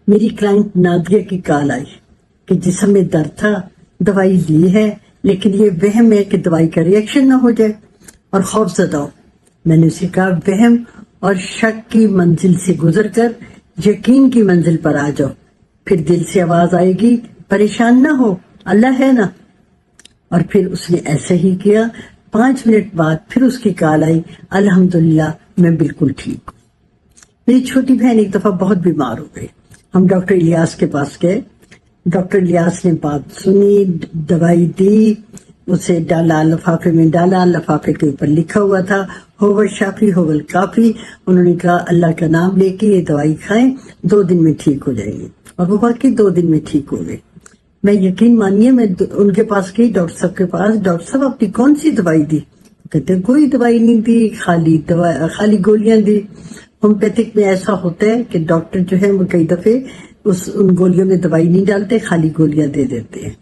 میری client Nadia کی کال آئی کہ جسم میں درد تھا، دوائی لی ہے لیکن یہ وہم ہے کہ دوائی کا ری ایکشن نہ ہو جائے اور خوف زدہ ہو۔ میں نے اسے کہا وہم اور شک کی منزل سے گزر کر یقین کی منزل پر آ جاؤ، پھر دل سے آواز آئے گی پریشان نہ ہو، اللہ ہے نا۔ اور پھر اس نے ایسا ہی کیا۔ 5 منٹ بعد پھر اس کی کال آئی، الحمدللہ میں بالکل ٹھیک ہوں۔ میری چھوٹی بہن ایک دفعہ بہت بیمار ہو گئی، ہم ڈاکٹر الیاس کے پاس گئے۔ ڈاکٹر الیاس نے بات سنی، دوائی دی، اسے ڈالا، لفافے میں ڈالا، لفافے کے اوپر لکھا ہوا تھا ہوول شافی ہوول کافی۔ انہوں نے کہا اللہ کا نام لے کے یہ دوائی کھائیں، 2 دن میں ٹھیک ہو جائیں گے، اور وہ واقعی 2 دن میں ٹھیک ہو گئے۔ میں یقین مانیے میں ان کے پاس گئی، ڈاکٹر صاحب کے پاس، ڈاکٹر صاحب آپ نے کون سی دوائی دی؟ کہتے ہیں کوئی دوائی نہیں دی، خالی گولیاں دی۔ ہومیوپیتھک میں ایسا ہوتا ہے کہ ڈاکٹر جو ہے وہ کئی دفعے ان گولیوں میں دوائی نہیں ڈالتے، خالی گولیاں دے دیتے ہیں۔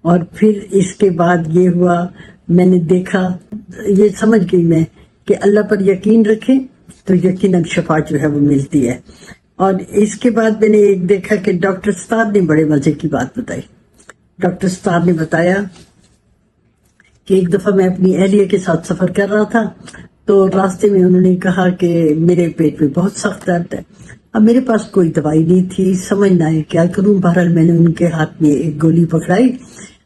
اور پھر اس کے بعد یہ ہوا، میں نے دیکھا، یہ سمجھ گئی میں کہ اللہ پر یقین رکھیں تو یقیناً شفا جو ہے وہ ملتی ہے۔ اور اس کے بعد میں نے ایک دیکھا کہ ڈاکٹر ستار نے بڑے مزے کی بات بتائی۔ ڈاکٹر ستار نے بتایا کہ ایک دفعہ میں اپنی اہلیہ کے ساتھ سفر کر رہا تھا، تو راستے میں انہوں نے کہا کہ میرے پیٹ میں بہت سخت درد ہے۔ اب میرے پاس کوئی دوائی نہیں تھی، سمجھ نہ آئے کیا کروں۔ بہرحال میں نے ان کے ہاتھ میں ایک گولی پکڑائی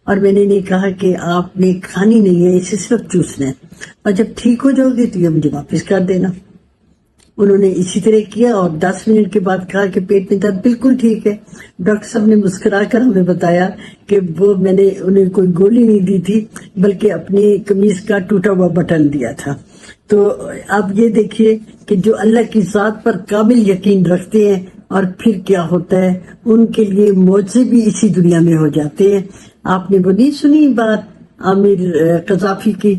اور میں نے کہا کہ آپ نے کھانی نہیں ہے، اسے صرف چوسنا ہے، اور جب ٹھیک ہو جاؤ گے تو یہ مجھے واپس کر دینا۔ انہوں نے اسی طرح کیا اور 10 منٹ کے بعد کہا کہ پیٹ میں درد بالکل ٹھیک ہے۔ ڈاکٹر صاحب نے مسکرا کر ہمیں بتایا کہ وہ میں نے انہیں کوئی گولی نہیں دی تھی بلکہ اپنی قمیض کا ٹوٹا ہوا بٹن دیا تھا۔ تو اب یہ دیکھیے کہ جو اللہ کی ذات پر کامل یقین رکھتے ہیں اور پھر کیا ہوتا ہے، ان کے لیے معجزے بھی اسی دنیا میں ہو جاتے ہیں۔ آپ نے وہ نہیں سنی بات عامر قذافی کی؟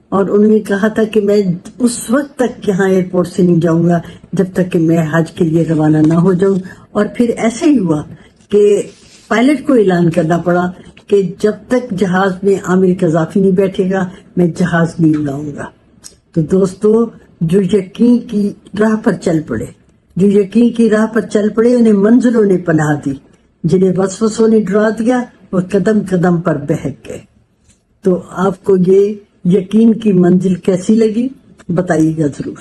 اور انہوں نے کہا تھا کہ میں اس وقت تک یہاں ایئرپورٹ سے نہیں جاؤں گا جب تک کہ میں حج کے لیے روانہ نہ ہو جاؤں، اور پھر ایسے ہی ہوا کہ پائلٹ کو اعلان کرنا پڑا کہ جب تک جہاز میں عامر قذافی نہیں بیٹھے گا میں جہاز نہیں اڑاؤں گا۔ تو دوستو، جو یقین کی راہ پر چل پڑے، جو یقین کی راہ پر چل پڑے، انہیں منزلوں نے پناہ دی، جنہیں وسوسوں نے ڈرا دیا وہ قدم قدم پر بہک گئے۔ تو آپ کو یہ یقین کی منزل کیسی لگی بتائیے گا ضرور۔